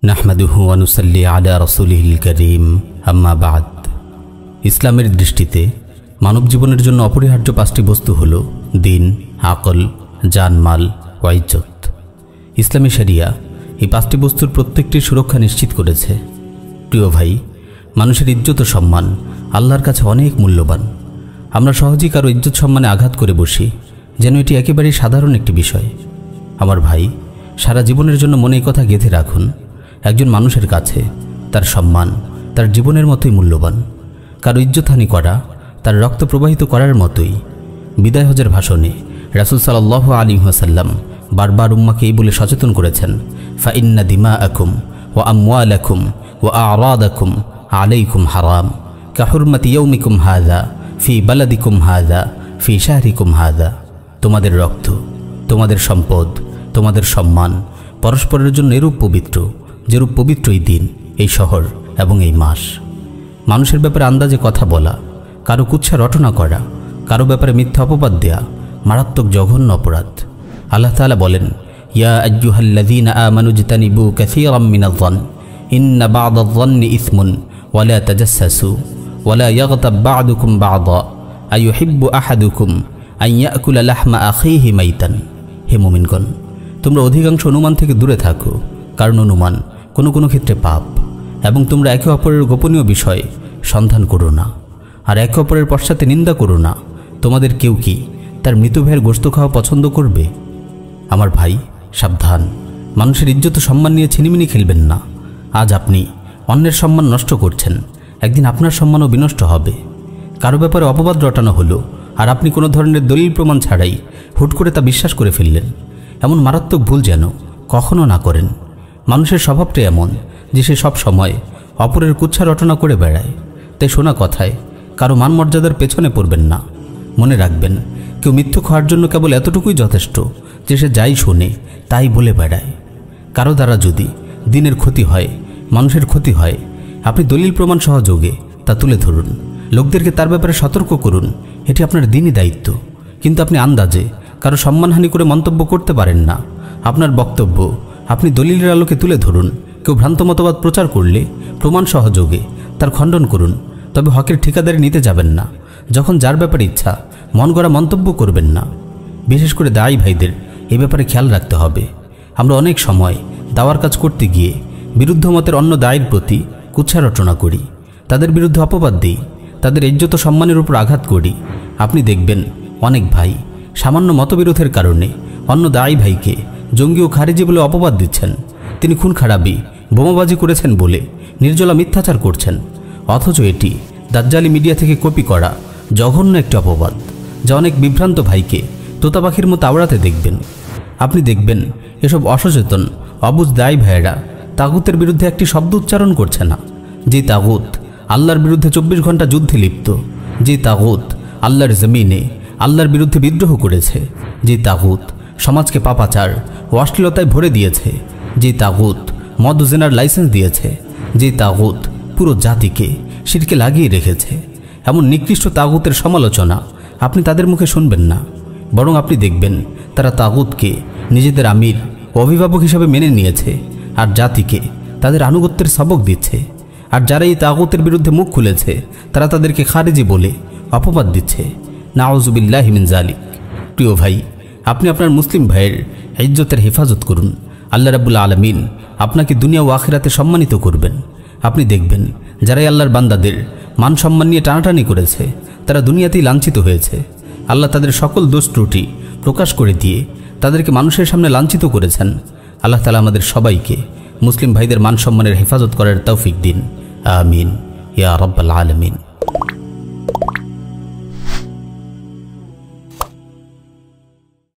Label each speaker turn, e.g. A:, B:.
A: নাহমাদুহু ওয়া নুসাল্লি আলা রাসূলিহিল কারীম আম্মা বাদ। ইসলামের দৃষ্টিতে মানব জীবনের জন্য অপরিহার্য পাঁচটি বস্তু হলো দিন, আকল, জানমাল ও ইজ্জত। ইসলামী শরিয়া এই পাঁচটি বস্তুর প্রত্যেকটির সুরক্ষা নিশ্চিত করেছে। প্রিয় ভাই, মানুষের ইজ্জত ও সম্মান আল্লাহর কাছে অনেক মূল্যবান। আমরা সহজেই কারো ইজ্জত সম্মানে আঘাত করে বসি, যেন এটি একেবারেই সাধারণ একটি বিষয়। আমার ভাই, সারা জীবনের জন্য মনে এই কথা গেঁথে রাখুন, একজন মানুষের কাছে তার সম্মান তার জীবনের মতোই মূল্যবান। কারো ইজ্জতহানি করা তার রক্ত প্রবাহিত করার মতোই। বিদায় হজের ভাষণে রাসূল সাল্লাল্লাহু আলাইহি ওয়াসাল্লাম বারবার উম্মাকে এই বলে সচেতন করেছেন, ফাইন্না দিমাআকুম ওয়া আমওয়ালাকুম ওয়া আ'রাদাকুম আলাইকুম হারাম কাহুরমাতি ইয়াউমিকুম হাযা ফি বালাদিকুম হাযা ফি শাহরিকুম হাযা। তোমাদের রক্ত, তোমাদের সম্পদ, তোমাদের সম্মান পরস্পরের জন্য এরূপ পবিত্র যেরূপ পবিত্র এই দিন, এই শহর এবং এই মাস। মানুষের ব্যাপারে আন্দাজে কথা বলা, কারো কুৎসা রটনা করা, কারো ব্যাপারে মিথ্যা অপবাদ দেয়া মারাত্মক জঘন্য অপরাধ। আল্লাহ তাআলা বলেন, ইয়া আইয়ুহাল্লাযীনা আমানু ইজতানিবু কাসীরাম মিনায-যন্ন ইন্না বা'দায-যন্নি ইসমুন ওয়া লা তাজাসসাসু ওয়া লা ইয়াগতাব বা'দুকুম বা'দা আইয়ুহিব্বু আহাদুকুম আন ইয়াকুলা লাহমা আখিহি মাইতান। হে মুমিনগণ, তোমরা অধিকাংশ অনুমান থেকে দূরে থাকো, কারণ অনুমান কোনো কোনো ক্ষেত্রে পাপ। এবং তোমরা একে অপরের গোপনীয় বিষয় সন্ধান করো না, আর একে অপরের পশ্চাতে নিন্দা করো না। তোমাদের কেউ কি তার মৃত ভাইয়ের গোশত খাওয়া পছন্দ করবে? আমার ভাই, সাবধান, মানুষের ইজ্জত সম্মান নিয়ে ছিনিমিনি খেলবেন না। আজ আপনি অন্যের সম্মান নষ্ট করছেন, একদিন আপনার সম্মানও বিনষ্ট হবে। কারো ব্যাপারে অপবাদ রটানো হলো, আর আপনি কোনো ধরনের দলিল প্রমাণ ছাড়াই হুট করে তা বিশ্বাস করে ফেললেন। এমন মারাত্মক ভুল যেন কখনো না করেন। মানুষের স্বভাবটাই এমন যে সে সব সময় অপরের কুৎসা রটনা করে বেড়ায়। তাই শোনা কথায় কারো মান মর্যাদার পেছনে পড়বেন না। মনে রাখবেন, কেউ মিথ্যুক হওয়ার জন্য কেবল এতটুকুই যথেষ্ট যে সে যাই শোনে তাই বলে বেড়ায়। কারো দ্বারা যদি দিনের ক্ষতি হয়, মানুষের ক্ষতি হয়, আপনি দলিল প্রমাণ সহযোগে তা তুলে ধরুন, লোকদেরকে তার ব্যাপারে সতর্ক করুন। এটি আপনার দিনই দায়িত্ব। কিন্তু আপনি আন্দাজে কারো সম্মানহানি করে মন্তব্য করতে পারেন না। আপনার বক্তব্য আপনি দলিলের আলোকে তুলে ধরুন। কেউ ভ্রান্ত মতবাদ প্রচার করলে প্রমাণ সহযোগে তার খণ্ডন করুন, তবে হকের ঠিকাদারি নিতে যাবেন না। যখন যার ব্যাপারে ইচ্ছা মন গড়া মন্তব্য করবেন না। বিশেষ করে দায়ী ভাইদের এই ব্যাপারে খেয়াল রাখতে হবে। আমরা অনেক সময় দাওয়ার কাজ করতে গিয়ে বিরুদ্ধ মতের অন্য দায়ের প্রতি কুৎসা রটনা করি, তাদের বিরুদ্ধে অপবাদ দিই, তাদের ইজ্জত সম্মানের উপর আঘাত করি। আপনি দেখবেন অনেক ভাই সামান্য মতবিরোধের কারণে অন্য দায়ী ভাইকে জঙ্গি ও খারিজি বলে অপবাদ দিচ্ছেন। তিনি খুন খারাপি, বোমাবাজি করেছেন বলে নির্জলা মিথ্যাচার করছেন, অথচ এটি দাজ্জালি মিডিয়া থেকে কপি করা জঘন্য একটি অপবাদ, যা অনেক বিভ্রান্ত ভাইকে তোতা পাখির মতো আওড়াতে দেখবেন। আপনি দেখবেন এসব অসচেতন অবুঝ দায়ী ভাইয়েরা তাগুতের বিরুদ্ধে একটি শব্দ উচ্চারণ করছে না। যে তাগুত আল্লাহর বিরুদ্ধে 24 ঘন্টা যুদ্ধে লিপ্ত, যে তাগুত আল্লাহর জমিনে আল্লাহর বিরুদ্ধে বিদ্রোহ করেছে, যে তাগুত সমাজকে পাপাচার ও অশ্লীলতায় ভরে দিয়েছে, যে তাগুত মদ জেনার লাইসেন্স দিয়েছে, যে তাগুত পুরো জাতিকে শিরকে লাগিয়ে রেখেছে, এমন নিকৃষ্ট তাগুতের সমালোচনা আপনি তাদের মুখে শুনবেন না। বরং আপনি দেখবেন তারা তাগুতকে নিজেদের আমির ও অভিভাবক হিসাবে মেনে নিয়েছে, আর জাতিকে তাদের আনুগত্যের সবক দিচ্ছে। আর যারা এই তাগুতের বিরুদ্ধে মুখ খুলেছে তারা তাদেরকে খারিজি বলে অপবাদ দিচ্ছে। নাউযুবিল্লাহি মিন যালিক। প্রিয় ভাই, আপনি আপনার মুসলিম ভাইয়ের ইজ্জতের হেফাজত করুন। আল্লাহ রাব্বুল আলামিন আপনাকে দুনিয়া ও আখিরাতে সম্মানিত করবেন। আপনি দেখবেন যারাই আল্লাহর বান্দাদের মান সম্মান নিয়ে টানাটানি করেছে তারা দুনিয়াতেই লাঞ্ছিত হয়েছে। আল্লাহ তাদের সকল দোষ ত্রুটি প্রকাশ করে দিয়ে তাদেরকে মানুষের সামনে লাঞ্ছিত করেছেন। আল্লাহ তাআলা আমাদের সবাইকে মুসলিম ভাইদের মান সম্মানের হেফাজত করার তৌফিক দিন। আমিন ইয়া রাব্বাল আলামিন।